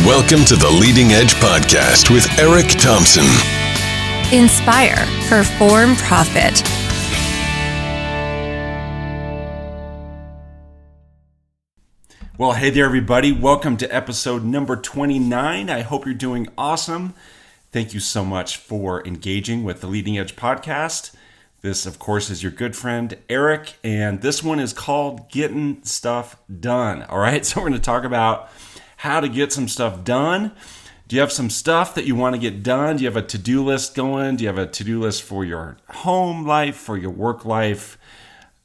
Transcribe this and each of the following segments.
Welcome to the Leading Edge Podcast with Eric Thompson. Inspire, perform, profit. Well, hey there, everybody. Welcome to episode number 29. I hope you're doing awesome. Thank you so much for engaging with the Leading Edge Podcast. This, of course, is your good friend, Eric, and this one is called Getting Stuff Done. All right, so we're going to talk about how to get some stuff done. Do you have some stuff that you want to get done? Do you have a to-do list going? Do you have a to-do list for your home life, for your work life?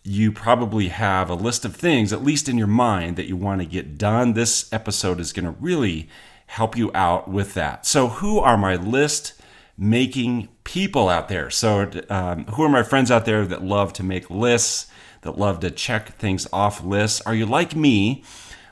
You probably have a list of things, at least in your mind, that you want to get done. This episode is going to really help you out with that. So who are my list-making people out there? So who are my friends out there that love to make lists, that love to check things off lists? Are you like me?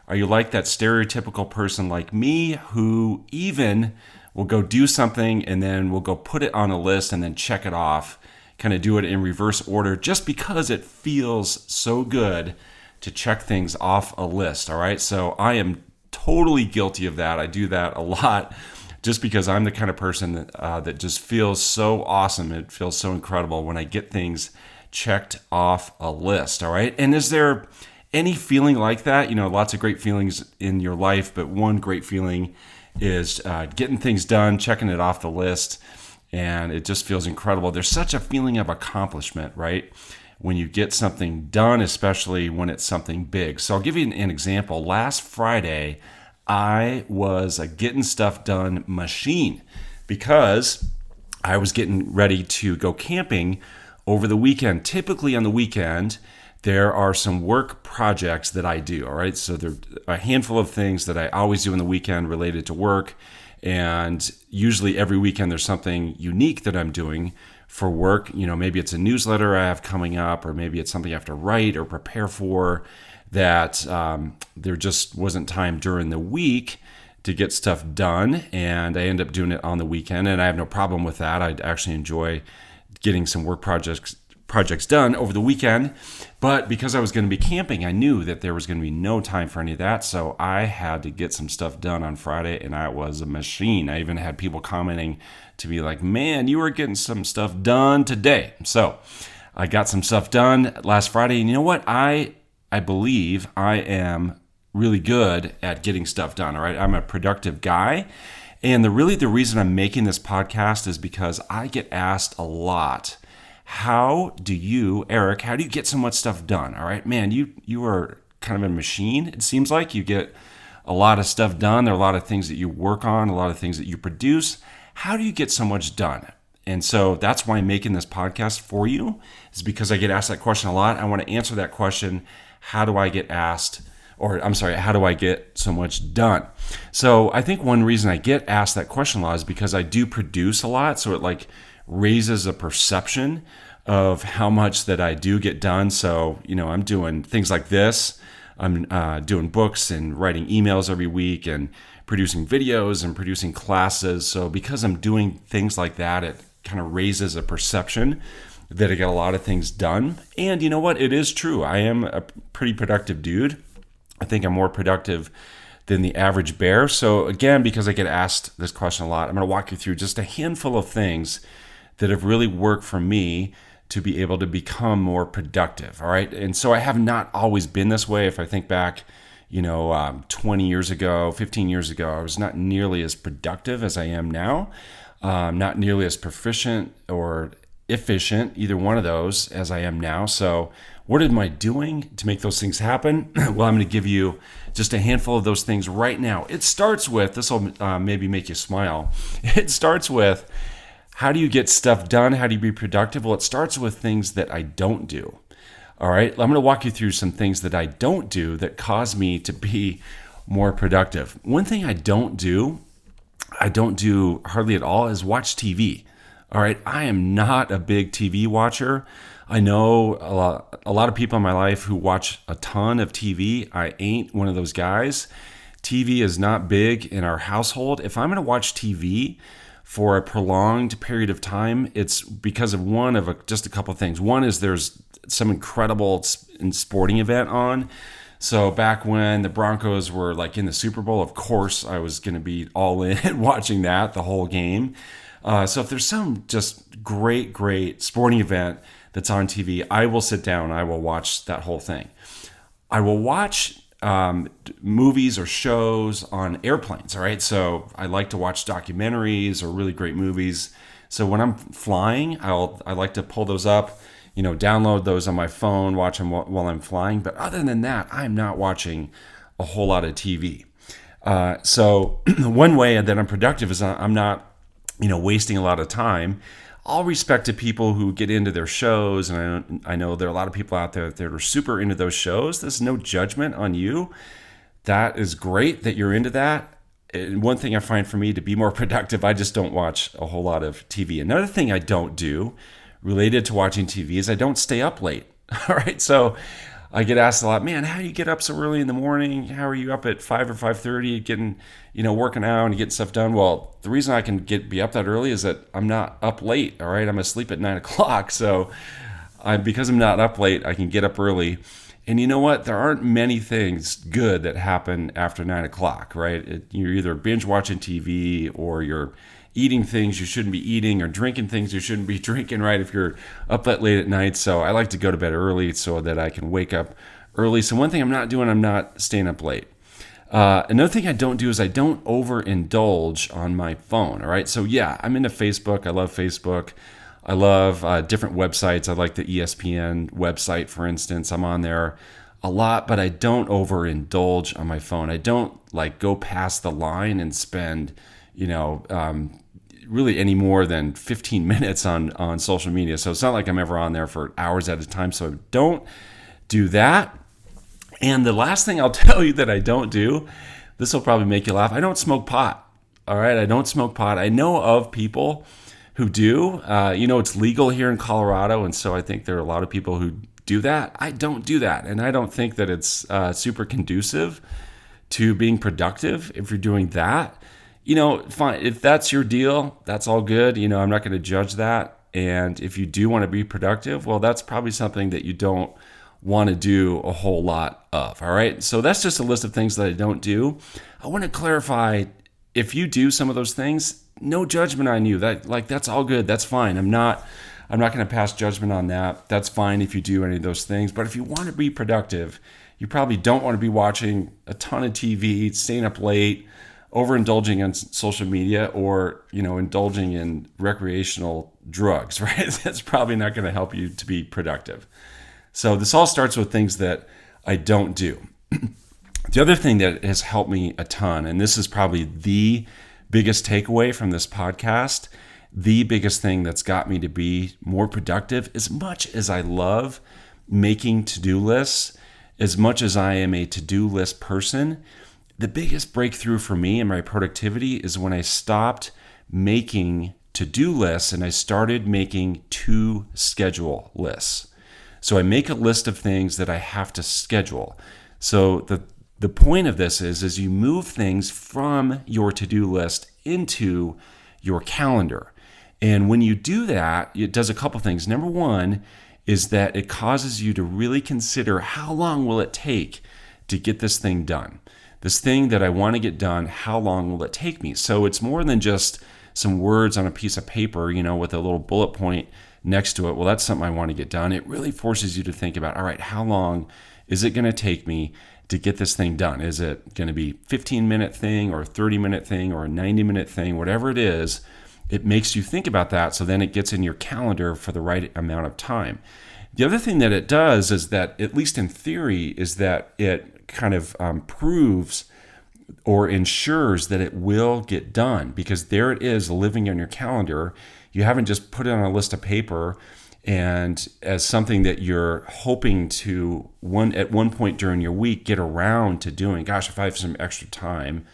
Are you like that stereotypical person like me who even will go do something and then will go put it on a list and then check it off, kind of do it in reverse order just because it feels so good to check things off a list, all right? So I am totally guilty of that. I do that a lot just because I'm the kind of person that just feels so awesome. It feels so incredible when I get things checked off a list, all right? And is there any feeling like that? You know, lots of great feelings in your life, but one great feeling is getting things done, checking it off the list, and it just feels incredible. There's such a feeling of accomplishment, right? When you get something done, especially when it's something big. So I'll give you an example. Last Friday, I was a getting stuff done machine because I was getting ready to go camping over the weekend. Typically on the weekend, there are some work projects that I do, all right? So there are a handful of things that I always do on the weekend related to work, and usually every weekend there's something unique that I'm doing for work. You know, maybe it's a newsletter I have coming up, or maybe it's something I have to write or prepare for that there just wasn't time during the week to get stuff done, and I end up doing it on the weekend, and I have no problem with that. I actually enjoy getting some work projects done over the weekend, but because I was going to be camping, I knew that there was going to be no time for any of that, so I had to get some stuff done on Friday, and I was a machine. I even had people commenting to be like, man, you were getting some stuff done today. So I got some stuff done last Friday, and you know what? I believe I am really good at getting stuff done, all right? I'm a productive guy, and the reason I'm making this podcast is because I get asked a lot, how do you get so much stuff done? All right, man, you are kind of a machine. It seems like you get a lot of stuff done. There are a lot of things that you work on, a lot of things that you produce. How do you get so much done? And so that's why I'm making this podcast for you, is because I get asked that question a lot. I want to answer that question. How do I get so much done? So I think one reason I get asked that question a lot is because I do produce a lot. So it raises a perception of how much that I do get done. So, you know, I'm doing things like this. I'm doing books and writing emails every week and producing videos and producing classes. So because I'm doing things like that, it kind of raises a perception that I get a lot of things done. And you know what? It is true. I am a pretty productive dude. I think I'm more productive than the average bear. So again, because I get asked this question a lot, I'm going to walk you through just a handful of things that have really worked for me to be able to become more productive, all right? And so I have not always been this way. If I think back, 20 years ago, 15 years ago, I was not nearly as productive as I am now, not nearly as proficient or efficient, either one of those, as I am now. So what am I doing to make those things happen? Well, I'm going to give you just a handful of those things right now. It starts with, this will maybe make you smile, it starts with, how do you get stuff done? How do you be productive? Well, it starts with things that I don't do. All right, I'm going to walk you through some things that I don't do that cause me to be more productive. One thing I don't do hardly at all, is watch TV. All right, I am not a big TV watcher. I know a lot of people in my life who watch a ton of TV. I ain't one of those guys. TV is not big in our household. If I'm going to watch TV for a prolonged period of time, it's because of just a couple of things. One is there's some incredible sporting event on. So back when the Broncos were like in the Super Bowl, of course I was going to be all in watching that the whole game. So if there's some just great sporting event that's on TV, I will sit down. I will watch that whole thing. I will watch movies or shows on airplanes. All right, so I like to watch documentaries or really great movies. So when I'm flying, I like to pull those up, download those on my phone, watch them while I'm flying. But other than that, I'm not watching a whole lot of TV. So one way that I'm productive is I'm not, wasting a lot of time. All respect to people who get into their shows, and I know there are a lot of people out there that are super into those shows. There's no judgment on you. That is great that you're into that. And one thing I find for me to be more productive, I just don't watch a whole lot of TV. Another thing I don't do related to watching TV is I don't stay up late. All right, so I get asked a lot, man, how do you get up so early in the morning? How are you up at 5 or 5:30 getting, working out and getting stuff done? Well, the reason I can be up that early is that I'm not up late, all right? I'm asleep at 9 o'clock. So because I'm not up late, I can get up early. And you know what? There aren't many things good that happen after 9 o'clock, right? You're either binge watching TV or you're eating things you shouldn't be eating or drinking things you shouldn't be drinking, right? If you're up that late at night. So I like to go to bed early so that I can wake up early. So one thing I'm not doing, I'm not staying up late. Another thing I don't do is I don't overindulge on my phone, all right? So yeah, I'm into Facebook. I love Facebook. I love different websites. I like the ESPN website, for instance. I'm on there a lot, but I don't overindulge on my phone. I don't go past the line and spend, really any more than 15 minutes on social media. So it's not like I'm ever on there for hours at a time. So don't do that. And the last thing I'll tell you that I don't do, this will probably make you laugh. I don't smoke pot. All right. I don't smoke pot. I know of people who do. It's legal here in Colorado. And so I think there are a lot of people who do that. I don't do that. And I don't think that it's super conducive to being productive if you're doing that. Fine. If that's your deal, that's all good. I'm not going to judge that. And if you do want to be productive, well, that's probably something that you don't want to do a whole lot of. All right. So that's just a list of things that I don't do. I want to clarify, if you do some of those things, no judgment on you. That's all good. That's fine. I'm not going to pass judgment on that. That's fine if you do any of those things. But if you want to be productive, you probably don't want to be watching a ton of TV, staying up late, overindulging on social media, or indulging in recreational drugs, right? That's probably not going to help you to be productive. So this all starts with things that I don't do. The other thing that has helped me a ton, and this is probably the biggest takeaway from this podcast, the biggest thing that's got me to be more productive, as much as I love making to-do lists, as much as I am a to-do list person, the biggest breakthrough for me in my productivity is when I stopped making to-do lists and I started making to-schedule lists. So I make a list of things that I have to schedule. So the point of this is you move things from your to-do list into your calendar. And when you do that, it does a couple things. Number one is that it causes you to really consider, how long will it take to get this thing done? This thing that I want to get done, how long will it take me? So it's more than just some words on a piece of paper, with a little bullet point next to it. Well, that's something I want to get done. It really forces you to think about, all right, how long is it going to take me to get this thing done? Is it going to be a 15-minute thing or a 30-minute thing or a 90-minute thing? Whatever it is, it makes you think about that, so then it gets in your calendar for the right amount of time. The other thing that it does is that, at least in theory, is that it kind of proves or ensures that it will get done, because there it is living on your calendar. You haven't just put it on a list of paper and as something that you're hoping to at one point during your week get around to doing. Gosh, if I have some extra time,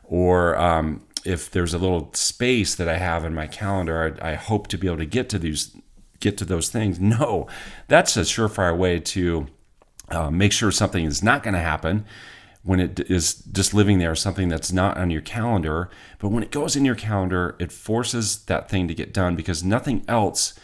or if there's a little space that I have in my calendar, I hope to be able to get to those things. No, that's a surefire way to make sure something is not going to happen when it is just living there, something that's not on your calendar. But when it goes in your calendar, it forces that thing to get done, because nothing else,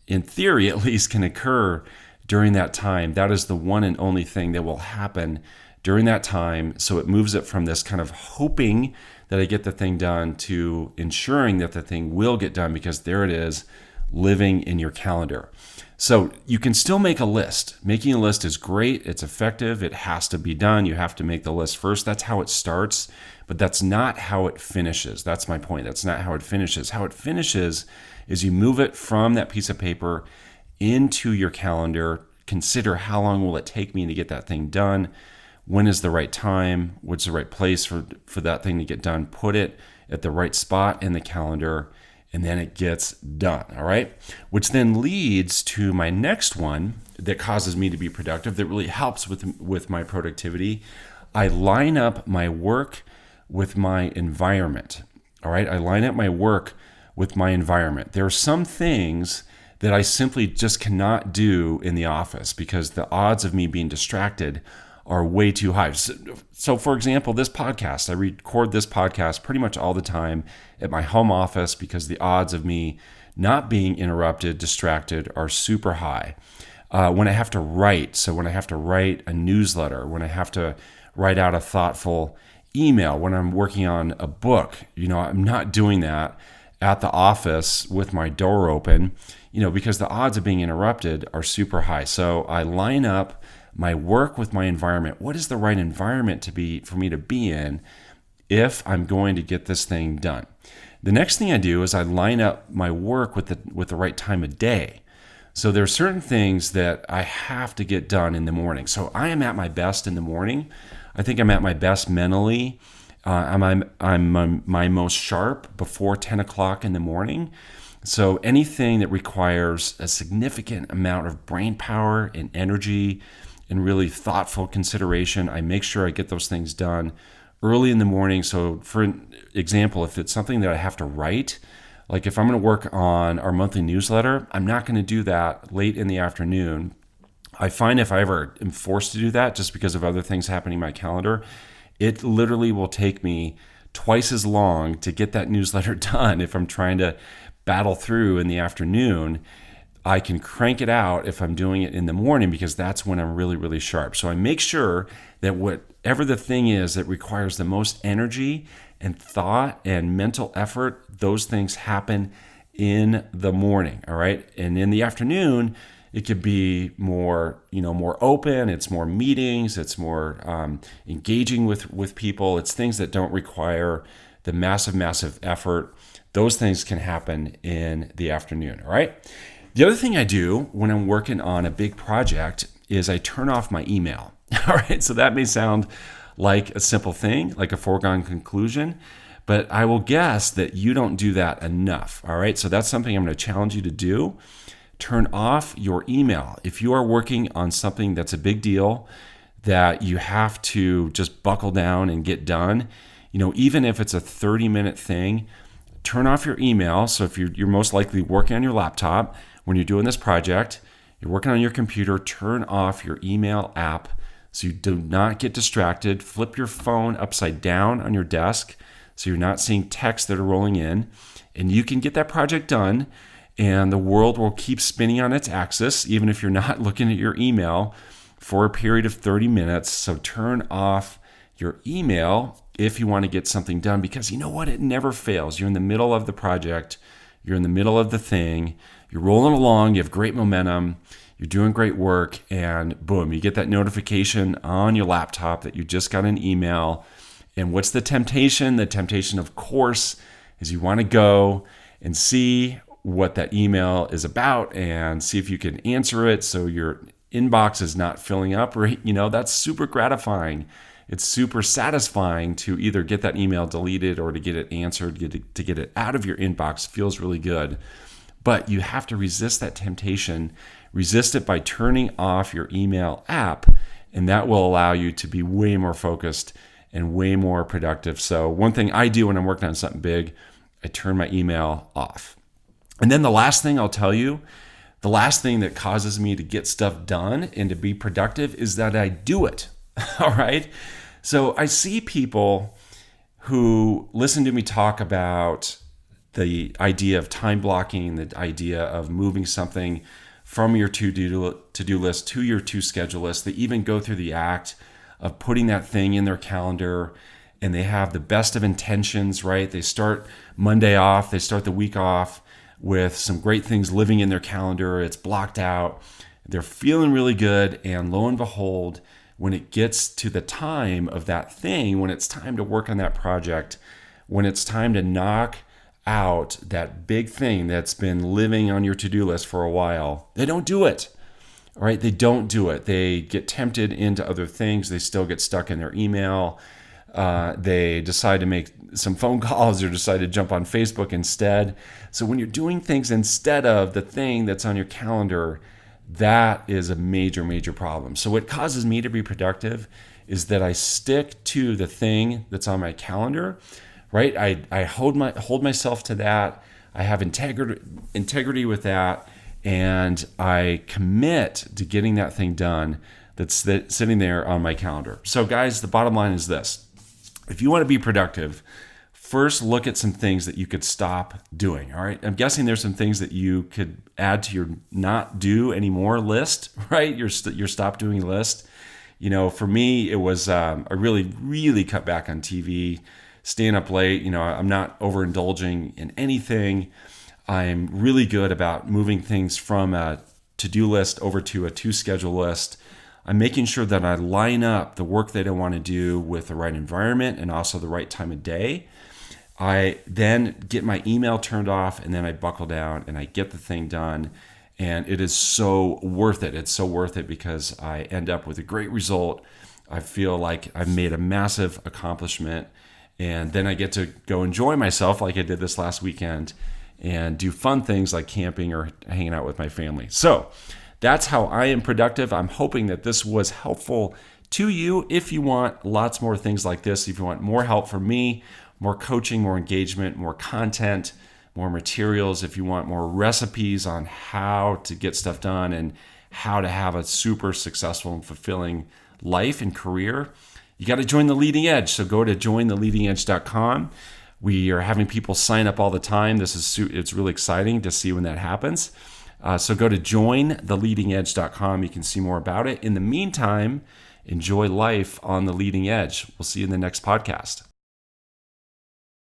in theory at least, can occur during that time. That is the one and only thing that will happen during that time. So it moves it from this kind of hoping that I get the thing done to ensuring that the thing will get done, because there it is, living in your calendar. So you can still make a list. Making a list is great. It's effective. It has to be done. You have to make the list first. That's how it starts, but that's not how it finishes. That's my point. That's not how it finishes. How it finishes is you move it from that piece of paper into your calendar. Consider, how long will it take me to get that thing done? When is the right time? What's the right place for that thing to get done? Put it at the right spot in the calendar, and then it gets done, all right? Which then leads to my next one that causes me to be productive, that really helps with my productivity. I line up my work with my environment, all right? I line up my work with my environment. There are some things that I simply just cannot do in the office because the odds of me being distracted are way too high. So for example, this podcast, I record this podcast pretty much all the time at my home office because the odds of me not being interrupted, distracted are super high. When I have to write, so when I have to write a newsletter, when I have to write out a thoughtful email, when I'm working on a book, I'm not doing that at the office with my door open, because the odds of being interrupted are super high. So I line up my work with my environment. What is the right environment for me to be in if I'm going to get this thing done? The next thing I do is I line up my work with the right time of day. So there are certain things that I have to get done in the morning. So I am at my best in the morning. I think I'm at my best mentally. I'm my most sharp before 10 o'clock in the morning. So anything that requires a significant amount of brain power and energy and really thoughtful consideration, I make sure I get those things done early in the morning. So for example, if it's something that I have to write, like if I'm going to work on our monthly newsletter, I'm not going to do that late in the afternoon. I find if I ever am forced to do that just because of other things happening in my calendar, it literally will take me twice as long to get that newsletter done if I'm trying to battle through in the afternoon. I can crank it out if I'm doing it in the morning because that's when I'm really, really sharp. So I make sure that whatever the thing is that requires the most energy and thought and mental effort, those things happen in the morning, all right? And in the afternoon, it could be more open. It's more meetings. It's more engaging with people. It's things that don't require the massive effort. Those things can happen in the afternoon, all right? The other thing I do when I'm working on a big project is I turn off my email. All right, so that may sound like a simple thing, like a foregone conclusion, but I will guess that you don't do that enough. All right, so that's something I'm going to challenge you to do. Turn off your email. If you are working on something that's a big deal that you have to just buckle down and get done, even if it's a 30-minute thing, turn off your email. So if you're most likely working on your laptop, when you're doing this project, you're working on your computer, turn off your email app so you do not get distracted. Flip your phone upside down on your desk so you're not seeing texts that are rolling in, and you can get that project done, and the world will keep spinning on its axis even if you're not looking at your email for a period of 30 minutes. So turn off your email if you want to get something done, because you know what? It never fails. You're in the middle of the project. You're in the middle of the thing. You're rolling along. You have great momentum. You're doing great work. And boom, you get that notification on your laptop that you just got an email. And what's the temptation? The temptation, of course, is you want to go and see what that email is about and see if you can answer it so your inbox is not filling up. Right? That's super gratifying. It's super satisfying to either get that email deleted or to get it answered, to get it out of your inbox. Feels really good. But you have to resist that temptation. Resist it by turning off your email app, and that will allow you to be way more focused and way more productive. So one thing I do when I'm working on something big, I turn my email off. And then the last thing I'll tell you, the last thing that causes me to get stuff done and to be productive is that I do it. All right? So I see people who listen to me talk about the idea of time blocking, the idea of moving something from your to-do list to your to-schedule list. They even go through the act of putting that thing in their calendar, and they have the best of intentions, right? They start Monday off, they start the week off with some great things living in their calendar. It's blocked out. They're feeling really good, and lo and behold, when it gets to the time of that thing, when it's time to work on that project, when it's time to knock out that big thing that's been living on your to-do list for a while, they don't do it. All right, they don't do it. They get tempted into other things. They still get stuck in their email. They decide to make some phone calls or decide to jump on Facebook instead. So when you're doing things instead of the thing that's on your calendar, that is a major, major problem. So what causes me to be productive is that I stick to the thing that's on my calendar, right? I hold myself to that. I have integrity with that, and I commit to getting that thing done that's sitting there on my calendar. So guys, the bottom line is this. If you want to be productive, first look at some things that you could stop doing, all right? I'm guessing there's some things that you could add to your not do anymore list, right? Your stop doing list. You know, for me, it was I really, really cut back on TV, staying up late. You know, I'm not overindulging in anything. I'm really good about moving things from a to-do list over to a to-schedule list. I'm making sure that I line up the work that I want to do with the right environment and also the right time of day. I then get my email turned off, and then I buckle down and I get the thing done. And it is so worth it. It's so worth it because I end up with a great result. I feel like I've made a massive accomplishment. And then I get to go enjoy myself like I did this last weekend and do fun things like camping or hanging out with my family. So that's how I am productive. I'm hoping that this was helpful to you. If you want lots more things like this, if you want more help from me, more coaching, more engagement, more content, more materials, if you want more recipes on how to get stuff done and how to have a super successful and fulfilling life and career, you got to join the Leading Edge. So go to jointheleadingedge.com. We are having people sign up all the time. It's really exciting to see when that happens. So go to jointheleadingedge.com. You can see more about it. In the meantime, enjoy life on the leading edge. We'll see you in the next podcast.